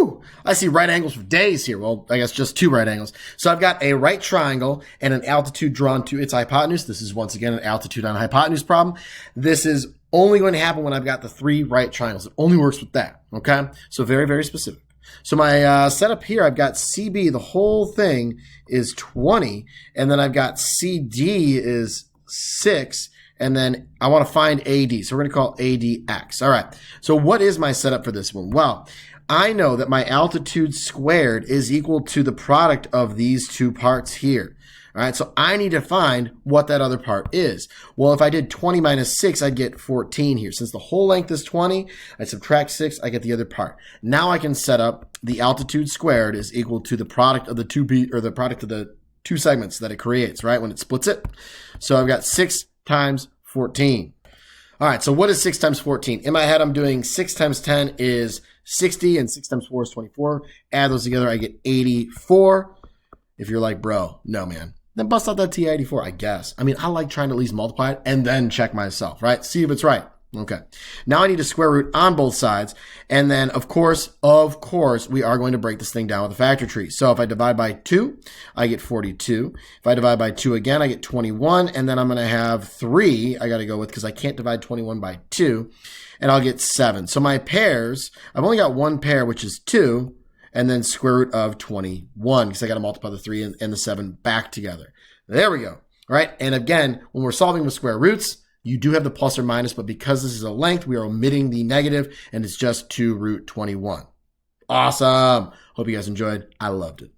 Woo! I see right angles for days here. Well, I guess just 2 right angles. So I've got a right triangle and an altitude drawn to its hypotenuse. This is once again an altitude on hypotenuse problem. This is only going to happen when I've got the 3 right triangles. It only works with that, okay? So very, very specific. So my setup here, I've got CB, the whole thing is 20, and then I've got CD is 6, and then I want to find AD. So we're going to call ADX. All right. So what is my setup for this one? Well, I know that my altitude squared is equal to the product of these 2 parts here. All right, so I need to find what that other part is. Well, if I did 20 minus 6, I'd get 14 here. Since the whole length is 20, I subtract 6, I get the other part. Now I can set up the altitude squared is equal to the product of the 2 segments that it creates, right, when it splits it. So I've got 6 times 14. All right, so what is 6 times 14? In my head, I'm doing 6 times 10 is 60, and 6 times 4 is 24. Add those together, I get 84. If you're like, bro, no, man. Then bust out that TI-84, I guess. I mean, I like trying to at least multiply it and then check myself, right? See if it's right. Okay. Now I need a square root on both sides. And then, of course, we are going to break this thing down with a factor tree. So if I divide by 2, I get 42. If I divide by 2 again, I get 21. And then I'm going to have 3 I got to go with because I can't divide 21 by 2. And I'll get 7. So my pairs, I've only got one pair, which is 2. And then square root of 21 because I got to multiply the 3 and the 7 back together. There we go. All right. And again, when we're solving with square roots, you do have the plus or minus, but because this is a length, we are omitting the negative, and it's just 2 root 21. Awesome. Hope you guys enjoyed. I loved it.